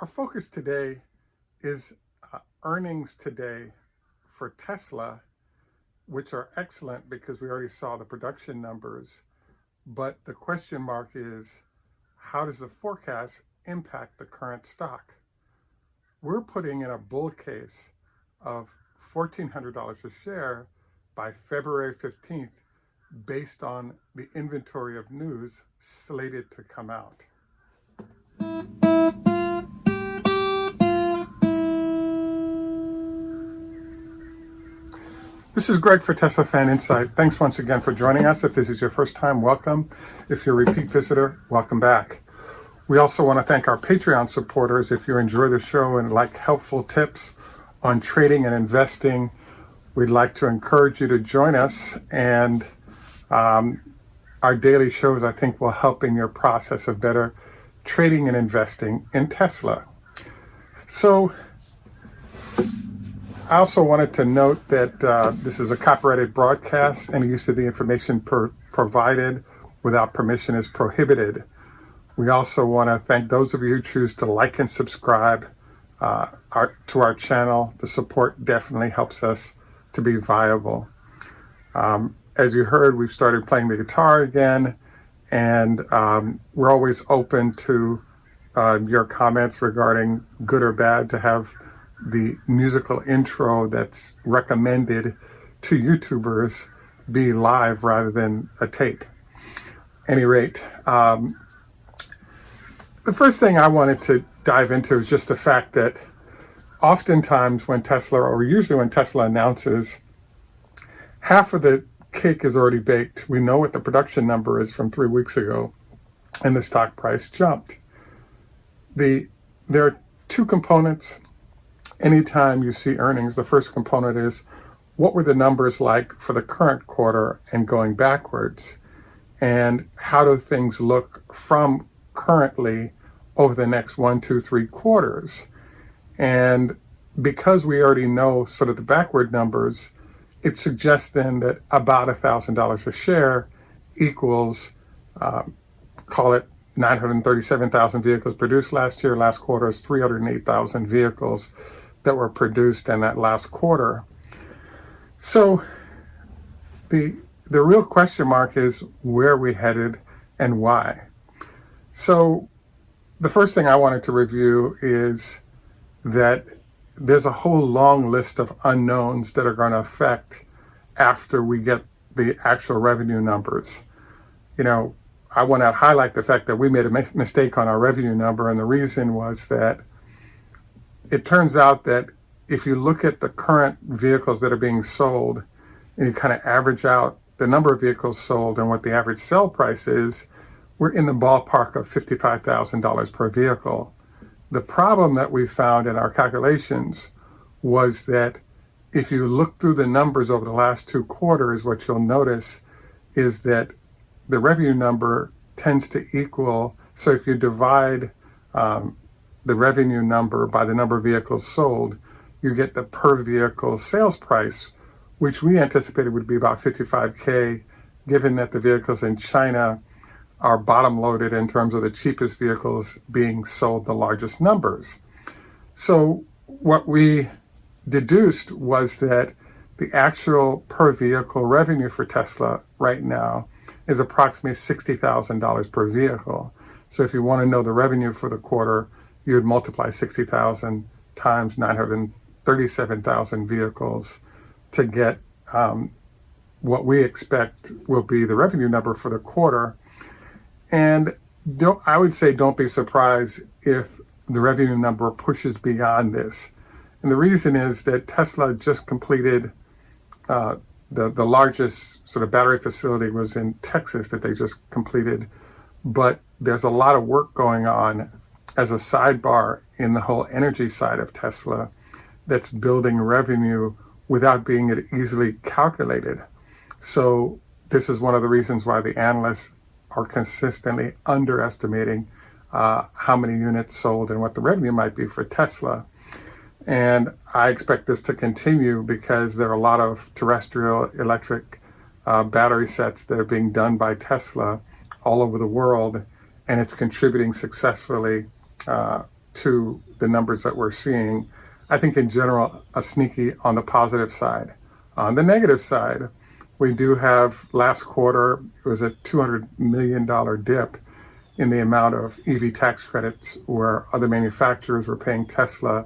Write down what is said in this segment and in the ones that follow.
Our focus today is earnings today for Tesla, which are excellent because we already saw the production numbers. But the question mark is, how does the forecast impact the current stock? We're putting in a bull case of $1,400 a share by February 15th based on the inventory of news slated to come out. This is Greg for Teslafaninsight. Thanks once again for joining us. If this is your first time, welcome. If you're a repeat visitor, welcome back. We also want to thank our Patreon supporters. If you enjoy the show and like helpful tips on trading and investing, we'd like to encourage you to join us. And our daily shows, I think, will help in your process of better trading and investing in Tesla. So I also wanted to note that this is a copyrighted broadcast. Any use of the information provided without permission is prohibited. We also want to thank those of you who choose to like and subscribe to our channel. The support definitely helps us to be viable. As you heard, we've started playing the guitar again, and we're always open to your comments regarding good or bad to have the musical intro that's recommended to YouTubers be live rather than a tape. Any rate, the first thing I wanted to dive into is just the fact that oftentimes when Tesla, or usually when Tesla announces, half of the cake is already baked. We know what the production number is from 3 weeks ago, and the stock price jumped. There are two components. Anytime you see earnings, the first component is what were the numbers like for the current quarter and going backwards, and how do things look from currently over the next 1, 2, 3 quarters. And because we already know sort of the backward numbers, it suggests then that about $1,000 a share equals, call it 937,000 vehicles produced last year. Last quarter is 308,000 vehicles that were produced in that last quarter. So the real question mark is where we headed and why. So the first thing I wanted to review is that there's a whole long list of unknowns that are going to affect after we get the actual revenue numbers. You know, I want to highlight the fact that we made a mistake on our revenue number, and the reason was that it turns out that if you look at the current vehicles that are being sold and you kind of average out the number of vehicles sold and what the average sell price is, we're in the ballpark of $55,000 per vehicle. The problem that we found in our calculations was that if you look through the numbers over the last 2 quarters, what you'll notice is that the revenue number tends to equal, so if you divide the revenue number by the number of vehicles sold, you get the per vehicle sales price, which we anticipated would be about $55K, given that the vehicles in China are bottom loaded in terms of the cheapest vehicles being sold the largest numbers. So what we deduced was that the actual per vehicle revenue for Tesla right now is approximately $60,000 per vehicle. So if you want to know the revenue for the quarter, you would multiply 60,000 times 937,000 vehicles to get what we expect will be the revenue number for the quarter. And I would say don't be surprised if the revenue number pushes beyond this. And the reason is that Tesla just completed the largest sort of battery facility was in Texas that they just completed. But there's a lot of work going on as a sidebar in the whole energy side of Tesla that's building revenue without being easily calculated. So this is one of the reasons why the analysts are consistently underestimating how many units sold and what the revenue might be for Tesla. And I expect this to continue because there are a lot of terrestrial electric battery sets that are being done by Tesla all over the world, and it's contributing successfully to the numbers that we're seeing. I think in general, a sneaky on the positive side. On the negative side, we do have last quarter, it was a $200 million dip in the amount of EV tax credits where other manufacturers were paying Tesla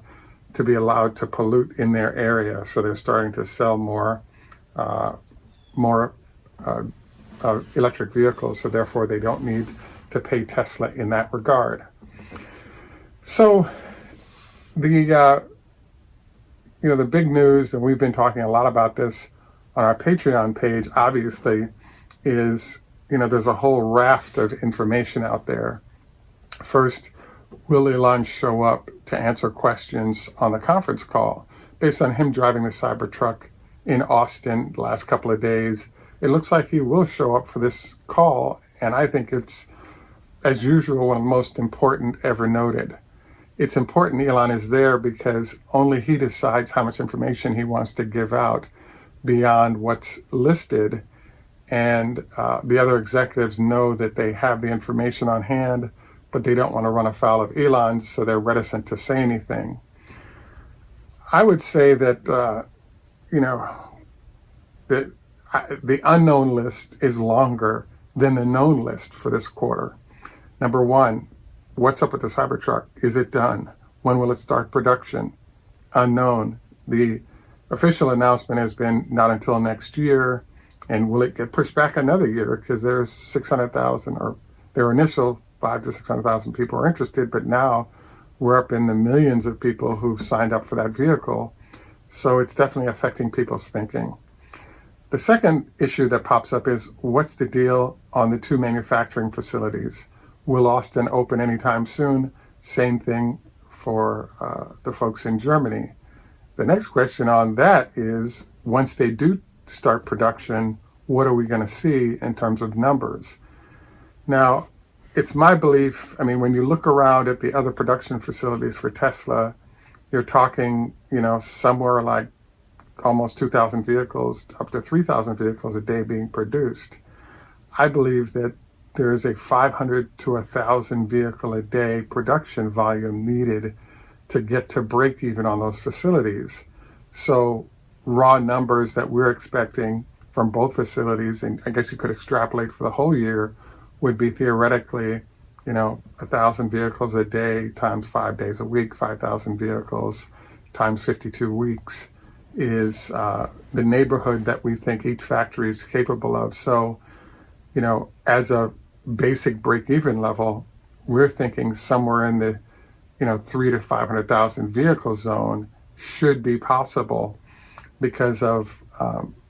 to be allowed to pollute in their area. So they're starting to sell more electric vehicles. So therefore they don't need to pay Tesla in that regard. So the big news, and we've been talking a lot about this on our Patreon page, obviously, is, there's a whole raft of information out there. First, will Elon show up to answer questions on the conference call? Based on him driving the Cybertruck in Austin the last couple of days, it looks like he will show up for this call, and I think it's, as usual, one of the most important ever noted. It's important Elon is there because only he decides how much information he wants to give out beyond what's listed, and the other executives know that they have the information on hand, but they don't want to run afoul of Elon, so they're reticent to say anything. I would say that, the unknown list is longer than the known list for this quarter. Number one, what's up with the Cybertruck? Is it done? When will it start production? Unknown. The official announcement has been not until next year. And will it get pushed back another year? Because there's 600,000, or their initial 500,000 to 600,000 people are interested, but now we're up in the millions of people who've signed up for that vehicle. So it's definitely affecting people's thinking. The second issue that pops up is, what's the deal on the two manufacturing facilities? Will Austin open anytime soon? Same thing for the folks in Germany. The next question on that is, once they do start production, what are we going to see in terms of numbers? Now, it's my belief, when you look around at the other production facilities for Tesla, you're talking, somewhere like almost 2,000 vehicles, up to 3,000 vehicles a day being produced. I believe that there is a 500 to 1,000 vehicle a day production volume needed to get to break even on those facilities. So raw numbers that we're expecting from both facilities, and I guess you could extrapolate for the whole year, would be theoretically, 1,000 vehicles a day times 5 days a week, 5,000 vehicles times 52 weeks is the neighborhood that we think each factory is capable of. So, as a basic break-even level, we're thinking somewhere in the, 300,000 to 500,000 vehicle zone should be possible because of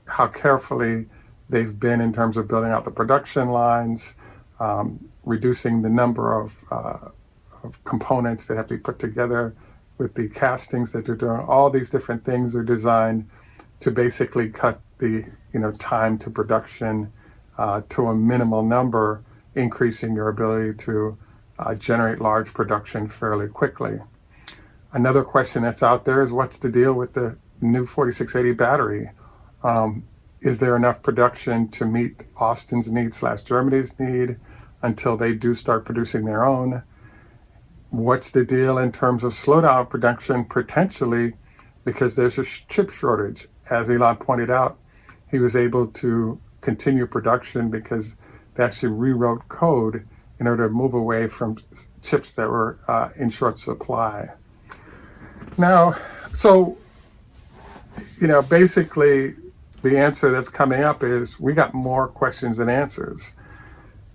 how carefully they've been in terms of building out the production lines, reducing the number of components that have to be put together with the castings that they're doing. All these different things are designed to basically cut the time to production to a minimal number, increasing your ability to generate large production fairly quickly. Another question that's out there is, what's the deal with the new 4680 battery? Is there enough production to meet Austin's need / Germany's need until they do start producing their own? What's the deal in terms of slowdown production potentially because there's a chip shortage? As Elon pointed out, he was able to continue production because they actually rewrote code in order to move away from chips that were in short supply. Now, so, basically the answer that's coming up is we got more questions than answers.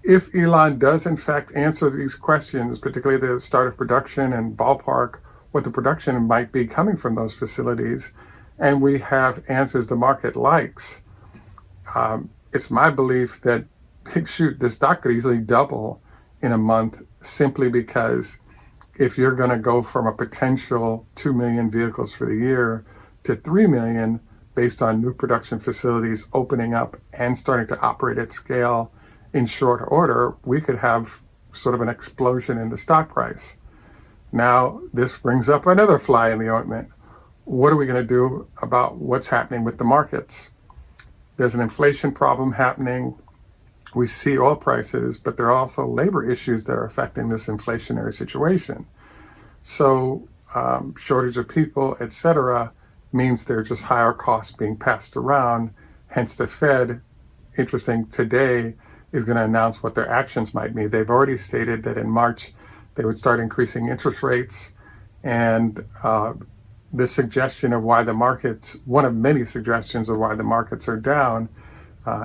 If Elon does in fact answer these questions, particularly the start of production and ballpark what the production might be coming from those facilities, and we have answers the market likes, it's my belief that, the stock could easily double in a month, simply because if you're going to go from a potential 2 million vehicles for the year to 3 million based on new production facilities opening up and starting to operate at scale in short order, we could have sort of an explosion in the stock price. Now, this brings up another fly in the ointment. What are we going to do about what's happening with the markets? There's an inflation problem happening. We see oil prices, but there are also labor issues that are affecting this inflationary situation. So shortage of people, etc., means there are just higher costs being passed around. Hence the Fed, interesting today, is going to announce what their actions might be. They've already stated that in March they would start increasing interest rates. And the suggestion of why the markets, one of many suggestions of why the markets are down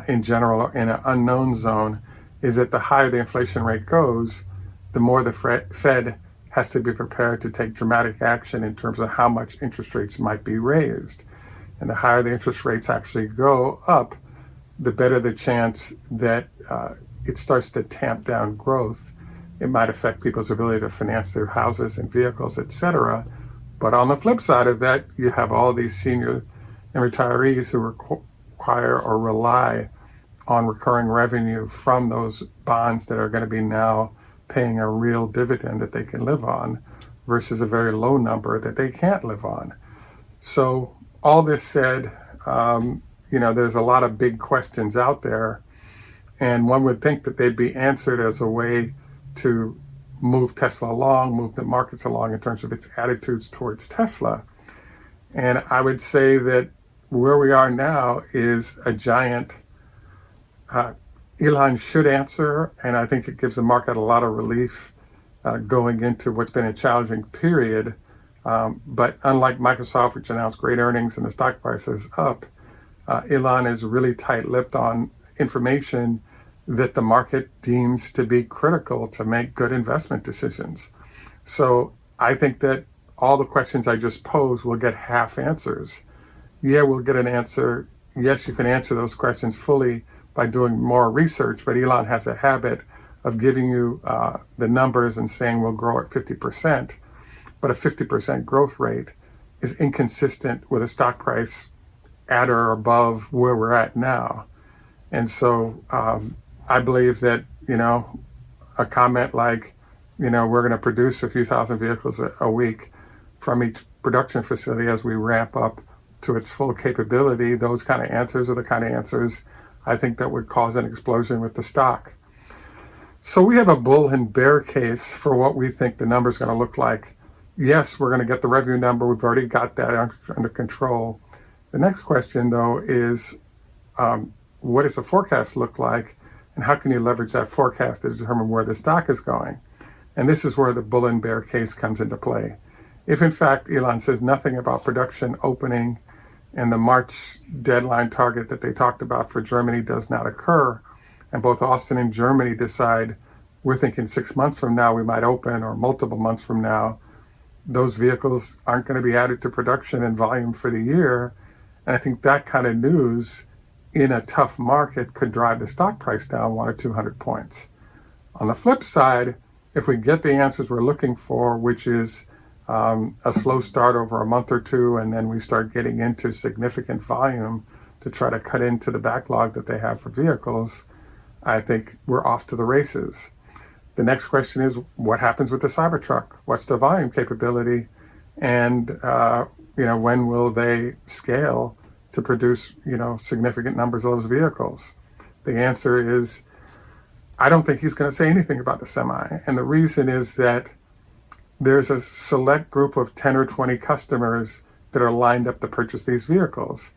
in general in an unknown zone, is that the higher the inflation rate goes, the more the Fed has to be prepared to take dramatic action in terms of how much interest rates might be raised. And the higher the interest rates actually go up, the better the chance that it starts to tamp down growth. It might affect people's ability to finance their houses and vehicles, etc. But on the flip side of that, you have all these senior and retirees who require or rely on recurring revenue from those bonds that are going to be now paying a real dividend that they can live on versus a very low number that they can't live on. So all this said, there's a lot of big questions out there, and one would think that they'd be answered as a way to move Tesla along, move the markets along in terms of its attitudes towards Tesla. And I would say that where we are now is a giant. Elon should answer, and I think it gives the market a lot of relief going into what's been a challenging period. But unlike Microsoft, which announced great earnings and the stock price is up, Elon is really tight-lipped on information that the market deems to be critical to make good investment decisions. So I think that all the questions I just posed will get half answers. Yeah, we'll get an answer. Yes, you can answer those questions fully by doing more research, but Elon has a habit of giving you the numbers and saying we'll grow at 50%, but a 50% growth rate is inconsistent with a stock price at or above where we're at now. And so I believe that, a comment like, we're going to produce a few thousand vehicles a week from each production facility as we ramp up to its full capability, those kind of answers are the kind of answers I think that would cause an explosion with the stock. So we have a bull and bear case for what we think the number is going to look like. Yes, we're going to get the revenue number. We've already got that under control. The next question, though, is what does the forecast look like, and how can you leverage that forecast to determine where the stock is going? And this is where the bull and bear case comes into play. If, in fact, Elon says nothing about production opening and the March deadline target that they talked about for Germany does not occur, and both Austin and Germany decide we're thinking 6 months from now we might open, or multiple months from now, those vehicles aren't going to be added to production and volume for the year. And I think that kind of news in a tough market could drive the stock price down 100 or 200 points. On the flip side, if we get the answers we're looking for, which is a slow start over a month or two, and then we start getting into significant volume to try to cut into the backlog that they have for vehicles, I think we're off to the races. The next question is, what happens with the Cybertruck? What's the volume capability? And, when will they scale to produce, significant numbers of those vehicles? The answer is, I don't think he's going to say anything about the Semi. And the reason is that there's a select group of 10 or 20 customers that are lined up to purchase these vehicles.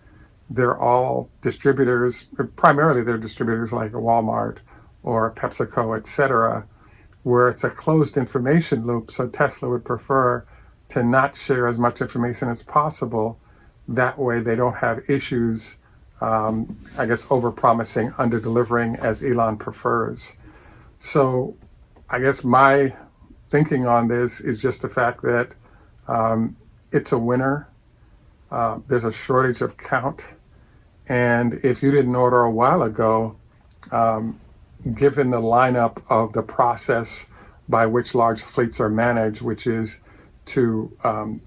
They're all distributors, primarily they're distributors like a Walmart or PepsiCo, etc., where it's a closed information loop. So Tesla would prefer to not share as much information as possible. That way they don't have issues, over-promising, under-delivering, as Elon prefers. So I guess my thinking on this is just the fact that it's a winner. There's a shortage of count. And if you didn't order a while ago, given the lineup of the process by which large fleets are managed, which is to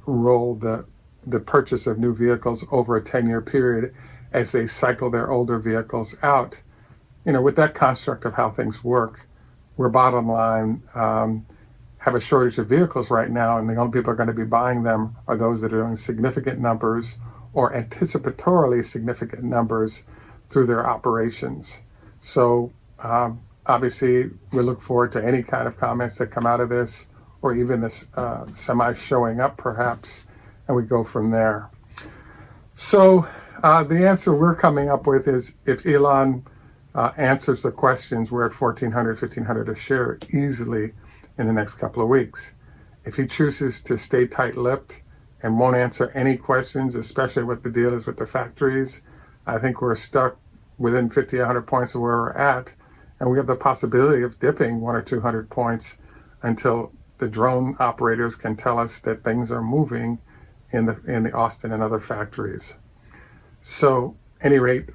roll the purchase of new vehicles over a 10-year period as they cycle their older vehicles out, with that construct of how things work, we're bottom line have a shortage of vehicles right now, and the only people who are going to be buying them are those that are doing significant numbers or anticipatorily significant numbers through their operations. So obviously we look forward to any kind of comments that come out of this, or even this semi showing up perhaps, and we go from there. So the answer we're coming up with is if Elon answers the questions, we're at $1,400, $1,500 a share easily in the next couple of weeks. If he chooses to stay tight-lipped and won't answer any questions, especially what the deal is with the factories, I think we're stuck within 50, 100 points of where we're at, and we have the possibility of dipping 100 or 200 points until the drone operators can tell us that things are moving in the Austin and other factories. So, at any rate,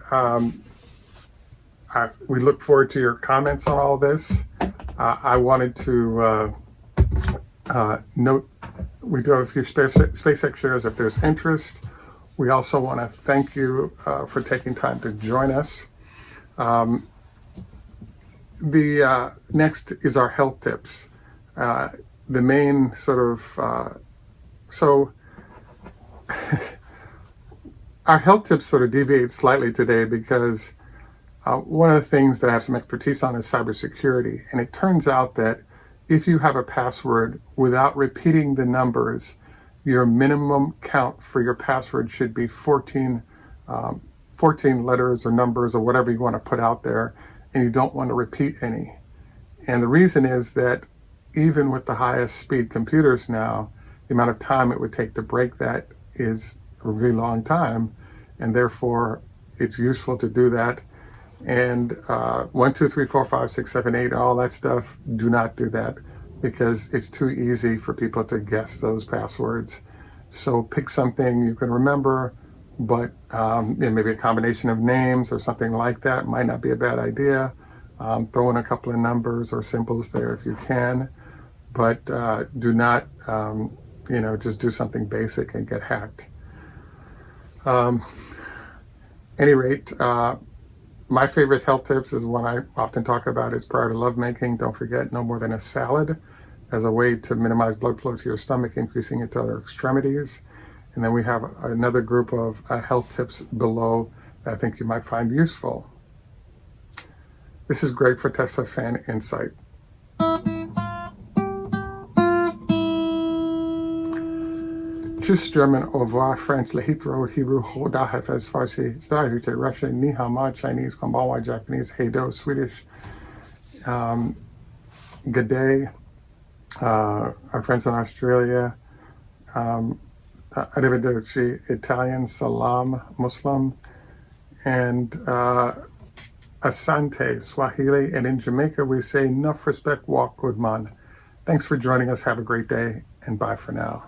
we look forward to your comments on all this. I wanted to note we do have a few SpaceX shares if there's interest. We also want to thank you for taking time to join us. The next is our health tips. The main sort of our health tips sort of deviate slightly today because one of the things that I have some expertise on is cybersecurity. And it turns out that if you have a password without repeating the numbers, your minimum count for your password should be 14 letters or numbers or whatever you want to put out there, and you don't want to repeat any. And the reason is that even with the highest speed computers now, the amount of time it would take to break that is a really long time, and therefore it's useful to do that. And 1, 2, 3, 4, 5, 6, 7, 8, all that stuff, do not do that because it's too easy for people to guess those passwords. So pick something you can remember, but maybe a combination of names or something like that might not be a bad idea. Throw in a couple of numbers or symbols there if you can, but do not, just do something basic and get hacked. Any rate, my favorite health tips is one I often talk about is prior to lovemaking. Don't forget no more than a salad as a way to minimize blood flow to your stomach, increasing it to other extremities. And then we have another group of health tips below that I think you might find useful. This is Greg for Teslafaninsight. Tschüss German, au revoir French, Lehitro, Hebrew, Hoda, Hafez, Farsi, Strahute, Russian, Ni hao ma, Chinese, Konbanwa, Japanese, Heido, Swedish, good day, our friends in Australia, Arrivederci, Italian, Salam, Muslim, and Asante, Swahili, and in Jamaica we say, Enough respect, walk good man. Thanks for joining us, have a great day, and bye for now.